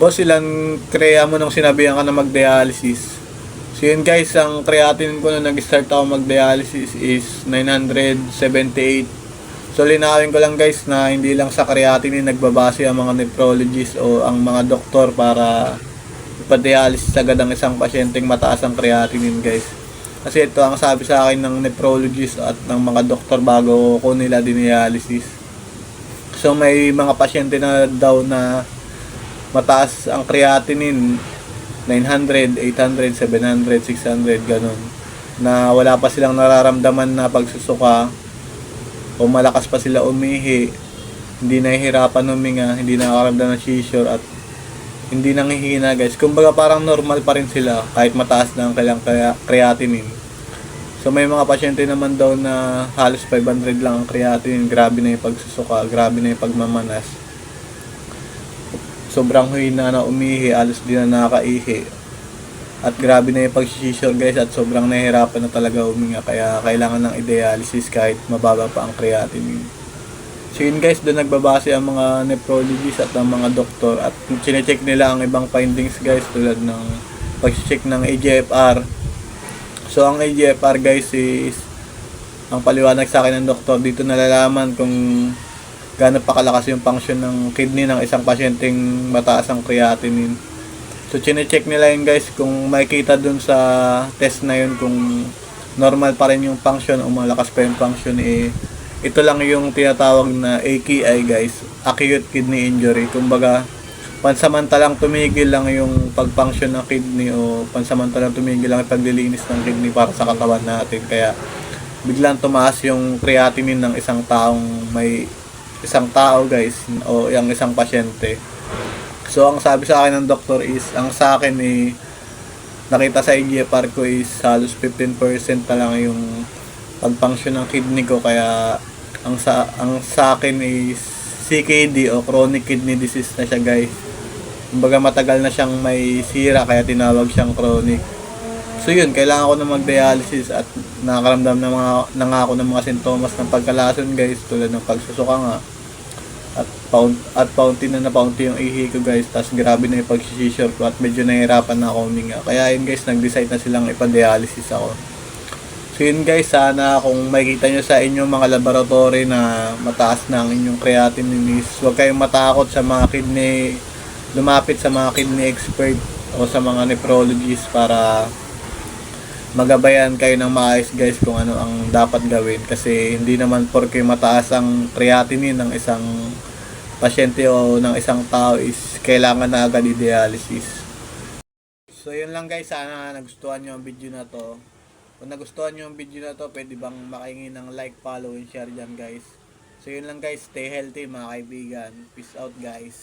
Boss, ilan kreya mo nung sinabihan ka na mag-dialysis? So yun guys, ang creatinine ko nung nag-start ako mag-dialysis is 978. So linawin ko lang guys na hindi lang sa creatinine nagbabase ang mga nephrologist o ang mga doktor para ipa-dialysis agad ang isang pasyenteng mataas ang creatinine guys. Kasi ito ang sabi sa akin ng nephrologist at ng mga doktor bago ko nila dinialysis. So may mga pasyente na daw na mataas ang creatinine, 900, 800, 700, 600, ganun. Na wala pa silang nararamdaman na pagsusuka o malakas pa sila umihi, hindi nahihirapan huminga, hindi nakakaramdam ng seizure at hindi nanghihina guys. Kumbaga parang normal pa rin sila kahit mataas na ang kailang creatinine. So may mga pasyente naman daw na halos 500 lang ang creatinine, grabe na yung pagsusuka, grabe na yung pagmamanas. Sobrang hina na umihi, halos di na nakakaihi. At grabe na yung pag-seizure guys at sobrang nahihirapan na talaga huminga kaya kailangan ng i-dialysis kahit mababa pa ang creatinine. So yun guys, doon nagbabase ang mga nephrologist at ang mga doktor at chinecheck nila ang ibang findings guys tulad ng pag-check ng AGFR. So ang AGFR guys is ang paliwanag sa akin ng doktor, dito nalalaman kung gaano pa kalakas yung function ng kidney ng isang pasyenteng mataas ang creatinine. So chine-check nila yun guys kung makikita dun sa test na yun kung normal pa rin yung function o malakas pa yung function ito lang yung tinatawag na AKI guys, acute kidney injury. Kumbaga pansamantalang tumigil lang yung pag-function ng kidney o pansamantalang tumigil lang yung paglilinis ng kidney para sa katawan natin. Kaya biglang tumaas yung creatinine ng isang tao guys o yung isang pasyente. So ang sabi sa akin ng doktor is ang sa akin nakita sa EGFR ko is halos 15% na lang yung pag-function ng kidney ko kaya ang sa akin is CKD o chronic kidney disease na siya guys. Kumbaga matagal na siyang may sira kaya tinawag siyang chronic. So yun, kailangan ko na mag-dialysis at nakakaramdam na nga ako ng mga sintomas ng pagkalason guys tulad ng pagsusuka nga at paunti yung ihi ko guys, tas grabe na yung pag-seizure ko at medyo nahihirapan na ako huminga. Kaya yun guys, nag-decide na silang ipa-dialysis ako. So yun guys, sana kung makikita nyo sa inyong mga laboratory na mataas na ang inyong creatinine is huwag kayong matakot sa mga kidney, lumapit sa mga kidney expert o sa mga nephrologist para magabayan kayo ng maayos guys kung ano ang dapat gawin kasi hindi naman porke mataas ang creatinine ng isang pasyente o ng isang tao is kailangan na agad i-dialysis. So yun lang guys, sana nagustuhan nyo ang video na to. Kung nagustuhan nyo ang video na to, pwede bang makahingi ng like, follow, and share dyan guys. So yun lang guys, stay healthy mga kaibigan. Peace out guys.